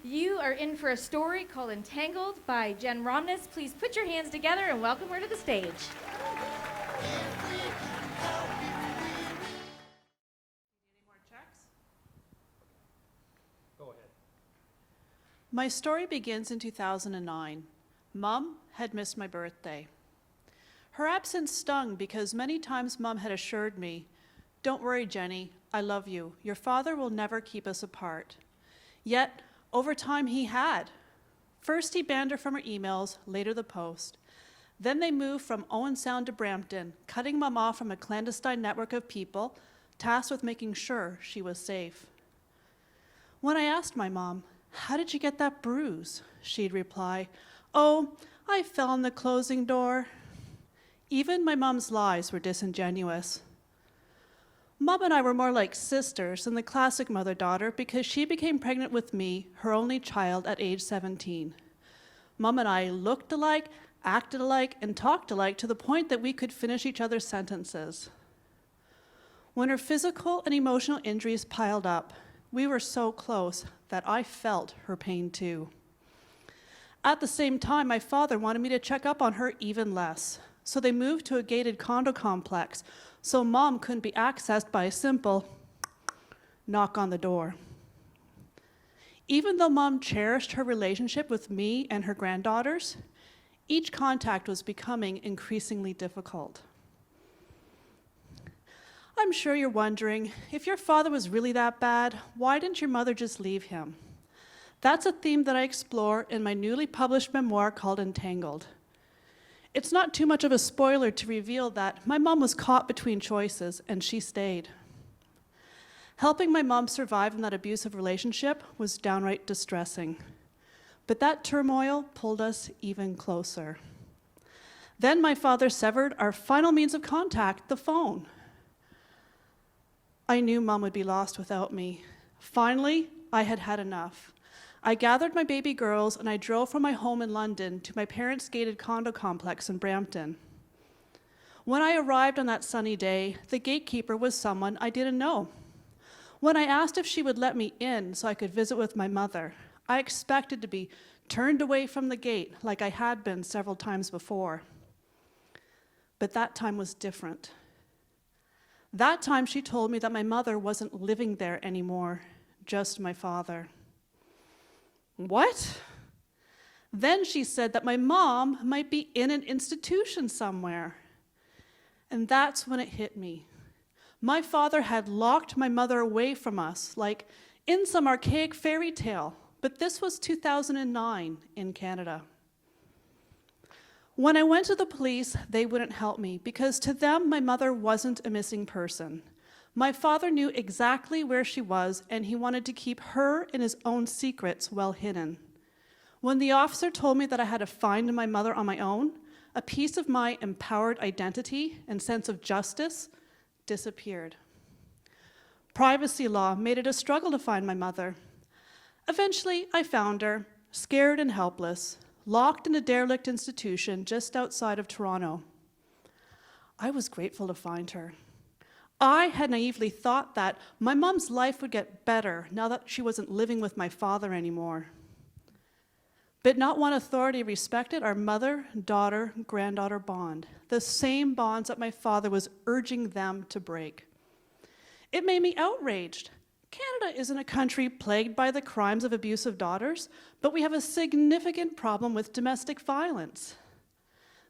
You are in for a story called Entangled by Jen Romnes. Please put your hands together and welcome her to the stage. My story begins in 2009. Mom had missed my birthday. Her absence stung because many times Mom had assured me, "Don't worry, Jenny, I love you. Your father will never keep us apart." Yet, over time he had. First he banned her from her emails, later the post. Then they moved from Owen Sound to Brampton, cutting Mom off from a clandestine network of people tasked with making sure she was safe. When I asked my mom, "How did you get that bruise?" she'd reply, "Oh, I fell on the closing door." Even my mom's lies were disingenuous. Mom and I were more like sisters than the classic mother-daughter because she became pregnant with me, her only child, at age 17. Mom and I looked alike, acted alike, and talked alike to the point that we could finish each other's sentences. When her physical and emotional injuries piled up, we were so close that I felt her pain too. At the same time, my father wanted me to check up on her even less, so they moved to a gated condo complex so Mom couldn't be accessed by a simple knock on the door. Even though Mom cherished her relationship with me and her granddaughters, each contact was becoming increasingly difficult. I'm sure you're wondering, if your father was really that bad, why didn't your mother just leave him? That's a theme that I explore in my newly published memoir called Entangled. It's not too much of a spoiler to reveal that my mom was caught between choices, and she stayed. Helping my mom survive in that abusive relationship was downright distressing. But that turmoil pulled us even closer. Then my father severed our final means of contact, the phone. I knew Mom would be lost without me. Finally, I had had enough. I gathered my baby girls and I drove from my home in London to my parents' gated condo complex in Brampton. When I arrived on that sunny day, the gatekeeper was someone I didn't know. When I asked if she would let me in so I could visit with my mother, I expected to be turned away from the gate like I had been several times before. But that time was different. That time she told me that my mother wasn't living there anymore, just my father. What? Then she said that my mom might be in an institution somewhere. And that's when it hit me. My father had locked my mother away from us, like in some archaic fairy tale, but this was 2009 in Canada. When I went to the police, they wouldn't help me because to them, my mother wasn't a missing person. My father knew exactly where she was, and he wanted to keep her and his own secrets well hidden. When the officer told me that I had to find my mother on my own, a piece of my empowered identity and sense of justice disappeared. Privacy law made it a struggle to find my mother. Eventually, I found her, scared and helpless, locked in a derelict institution just outside of Toronto. I was grateful to find her. I had naively thought that my mom's life would get better now that she wasn't living with my father anymore. But not one authority respected our mother-daughter-granddaughter bond, the same bonds that my father was urging them to break. It made me outraged. Canada isn't a country plagued by the crimes of abusive daughters, but we have a significant problem with domestic violence.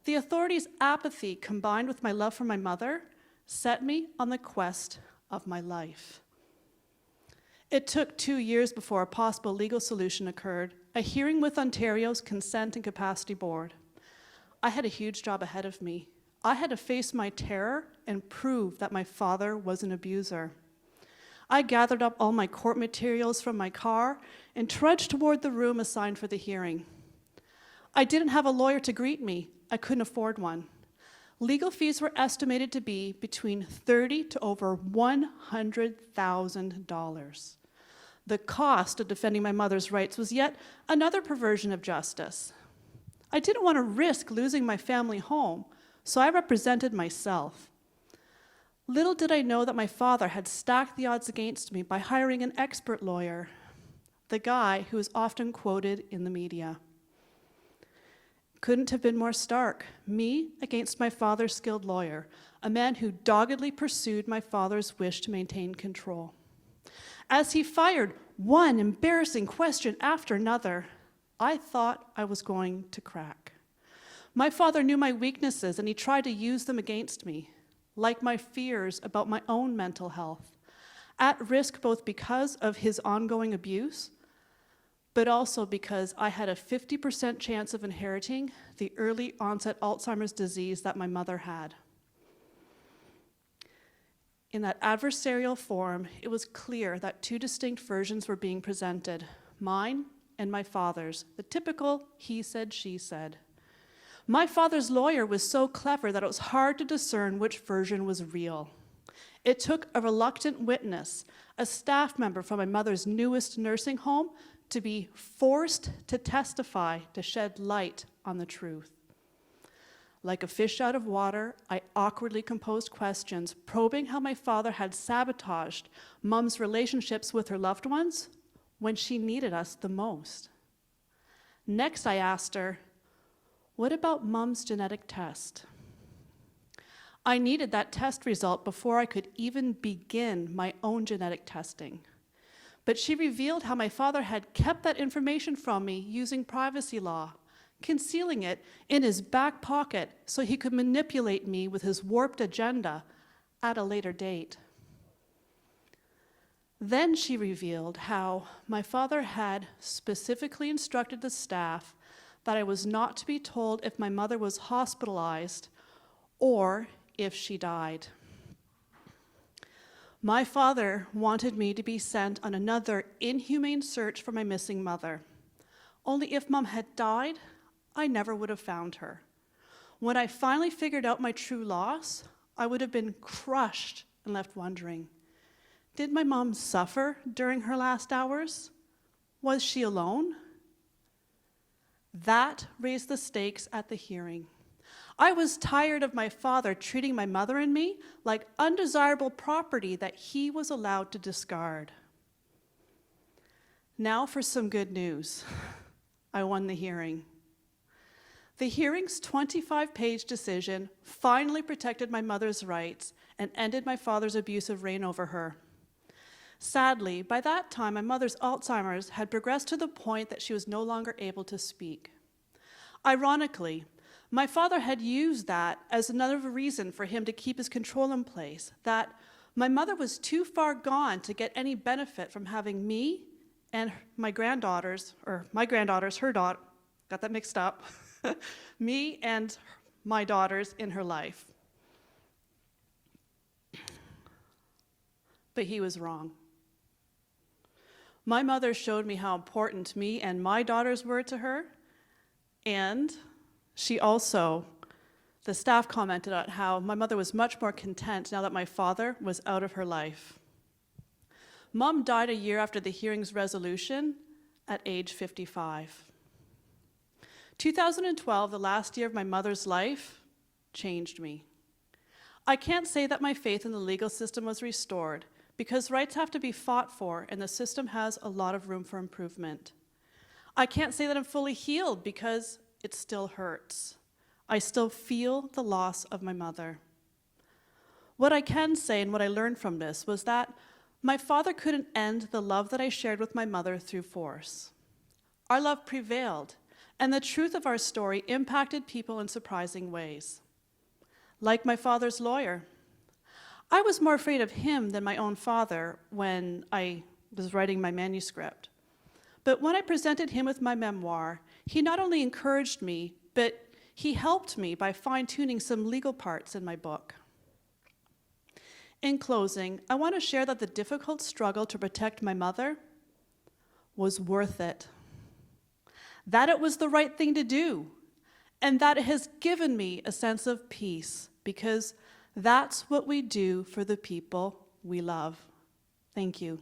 The authorities' apathy combined with my love for my mother set me on the quest of my life. It took 2 years before a possible legal solution occurred, a hearing with Ontario's Consent and Capacity Board. I had a huge job ahead of me. I had to face my terror and prove that my father was an abuser. I gathered up all my court materials from my car and trudged toward the room assigned for the hearing. I didn't have a lawyer to greet me. I couldn't afford one. Legal fees were estimated to be between $30,000 to over $100,000. The cost of defending my mother's rights was yet another perversion of justice. I didn't want to risk losing my family home, so I represented myself. Little did I know that my father had stacked the odds against me by hiring an expert lawyer. the guy who is often quoted in the media. Couldn't have been more stark. Me against my father's skilled lawyer, a man who doggedly pursued my father's wish to maintain control. As he fired one embarrassing question after another, I thought I was going to crack. My father knew my weaknesses, and he tried to use them against me, like my fears about my own mental health, at risk both because of his ongoing abuse, but also because I had a 50% chance of inheriting the early onset Alzheimer's disease that my mother had. In that adversarial forum, it was clear that two distinct versions were being presented, mine and my father's, the typical he said, she said. My father's lawyer was so clever that it was hard to discern which version was real. It took a reluctant witness, a staff member from my mother's newest nursing home, to be forced to testify to shed light on the truth. Like a fish out of water, I awkwardly composed questions, probing how my father had sabotaged Mom's relationships with her loved ones when she needed us the most. Next, I asked her, what about Mom's genetic test? I needed that test result before I could even begin my own genetic testing. But she revealed how my father had kept that information from me using privacy law, concealing it in his back pocket so he could manipulate me with his warped agenda at a later date. Then she revealed how my father had specifically instructed the staff that I was not to be told if my mother was hospitalized or if she died. My father wanted me to be sent on another inhumane search for my missing mother. Only if Mom had died, I never would have found her. When I finally figured out my true loss, I would have been crushed and left wondering, did my mom suffer during her last hours? Was she alone? That raised the stakes at the hearing. I was tired of my father treating my mother and me like undesirable property that he was allowed to discard. Now for some good news. I won the hearing. The hearing's 25-page decision finally protected my mother's rights and ended my father's abusive reign over her. Sadly, by that time, my mother's Alzheimer's had progressed to the point that she was no longer able to speak. Ironically, my father had used that as another reason for him to keep his control in place, that my mother was too far gone to get any benefit from having me and my granddaughters, her daughter, got that mixed up, me and my daughters in her life. But he was wrong. My mother showed me how important me and my daughters were to her, and she also, the staff commented on how my mother was much more content now that my father was out of her life. Mom died a year after the hearing's resolution at age 55. 2012, the last year of my mother's life, changed me. I can't say that my faith in the legal system was restored, because rights have to be fought for, and the system has a lot of room for improvement. I can't say that I'm fully healed, because it still hurts. I still feel the loss of my mother. What I can say, and what I learned from this, was that my father couldn't end the love that I shared with my mother through force. Our love prevailed, and the truth of our story impacted people in surprising ways. Like my father's lawyer. I was more afraid of him than my own father when I was writing my manuscript. But when I presented him with my memoir, he not only encouraged me, but he helped me by fine-tuning some legal parts in my book. In closing, I want to share that the difficult struggle to protect my mother was worth it. That it was the right thing to do, and that it has given me a sense of peace, because that's what we do for the people we love. Thank you.